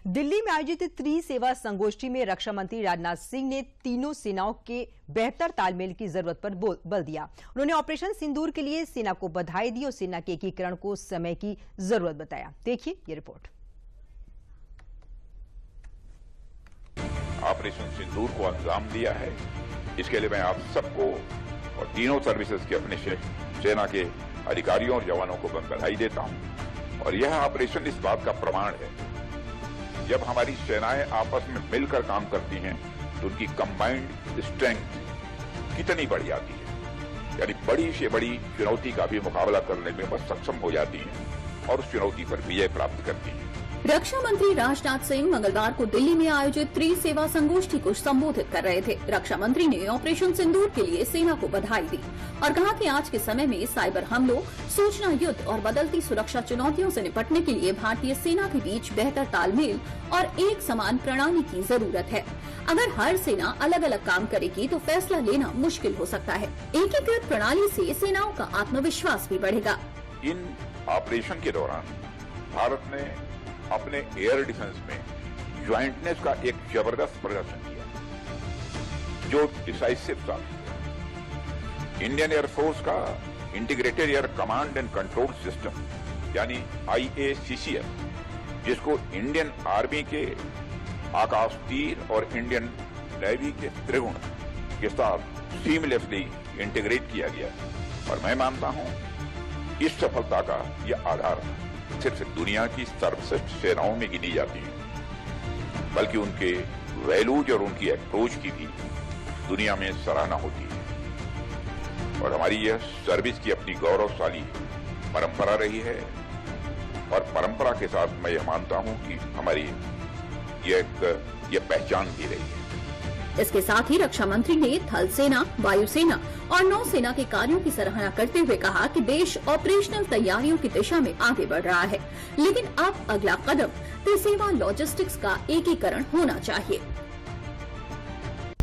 दिल्ली में आयोजित त्रिसेवा संगोष्ठी में रक्षा मंत्री राजनाथ सिंह ने तीनों सेनाओं के बेहतर तालमेल की जरूरत पर बल दिया। उन्होंने ऑपरेशन सिंदूर के लिए सेना को बधाई दी और सेना के एकीकरण को समय की जरूरत बताया। देखिए ये रिपोर्ट। ऑपरेशन सिंदूर को अंजाम दिया है, इसके लिए मैं आप सबको और तीनों सर्विसेज के अपने सेना के अधिकारियों और जवानों को मैं बधाई देता हूं। और यह ऑपरेशन इस बात का प्रमाण है, जब हमारी सेनाएं आपस में मिलकर काम करती हैं तो उनकी कंबाइंड स्ट्रेंथ कितनी बढ़ जाती है, यानी बड़ी से बड़ी चुनौती का भी मुकाबला करने में वह सक्षम हो जाती है और उस चुनौती पर विजय प्राप्त करती है। रक्षा मंत्री राजनाथ सिंह मंगलवार को दिल्ली में आयोजित त्रिसेवा संगोष्ठी को संबोधित कर रहे थे। रक्षा मंत्री ने ऑपरेशन सिंदूर के लिए सेना को बधाई दी और कहा कि आज के समय में साइबर हमलों, सूचना युद्ध और बदलती सुरक्षा चुनौतियों से निपटने के लिए भारतीय सेना के बीच बेहतर तालमेल और एक समान प्रणाली की जरूरत है। अगर हर सेना अलग अलग काम करेगी तो फैसला लेना मुश्किल हो सकता है। एकीकृत प्रणाली से सेनाओं का आत्मविश्वास भी बढ़ेगा। इन ऑपरेशन के दौरान भारत ने अपने एयर डिफेंस में ज्वाइंटनेस का एक जबरदस्त प्रदर्शन किया, जो डिसाइसिव था। इंडियन एयरफोर्स का integrated air command and control system यानी IACCS, जिसको इंडियन आर्मी के आकाश तीर और इंडियन नेवी के त्रिगुण के साथ सीमलेसली इंटीग्रेट किया गया। और मैं मानता हूं इस सफलता का यह आधार सिर्फ दुनिया की सर्वश्रेष्ठ सेनाओं में गिनी जाती है, बल्कि उनके वैल्यूज और उनकी अप्रोच की भी दुनिया में सराहना होती है। और हमारी यह सर्विस की अपनी गौरवशाली परंपरा रही है और परंपरा के साथ मैं यह मानता हूं कि हमारी यह पहचान भी रही है। इसके साथ ही रक्षा मंत्री ने थल सेना, वायुसेना और नौसेना के कार्यों की सराहना करते हुए कहा कि देश ऑपरेशनल तैयारियों की दिशा में आगे बढ़ रहा है, लेकिन अब अगला कदम त्रिसेवा लॉजिस्टिक्स का एकीकरण होना चाहिए।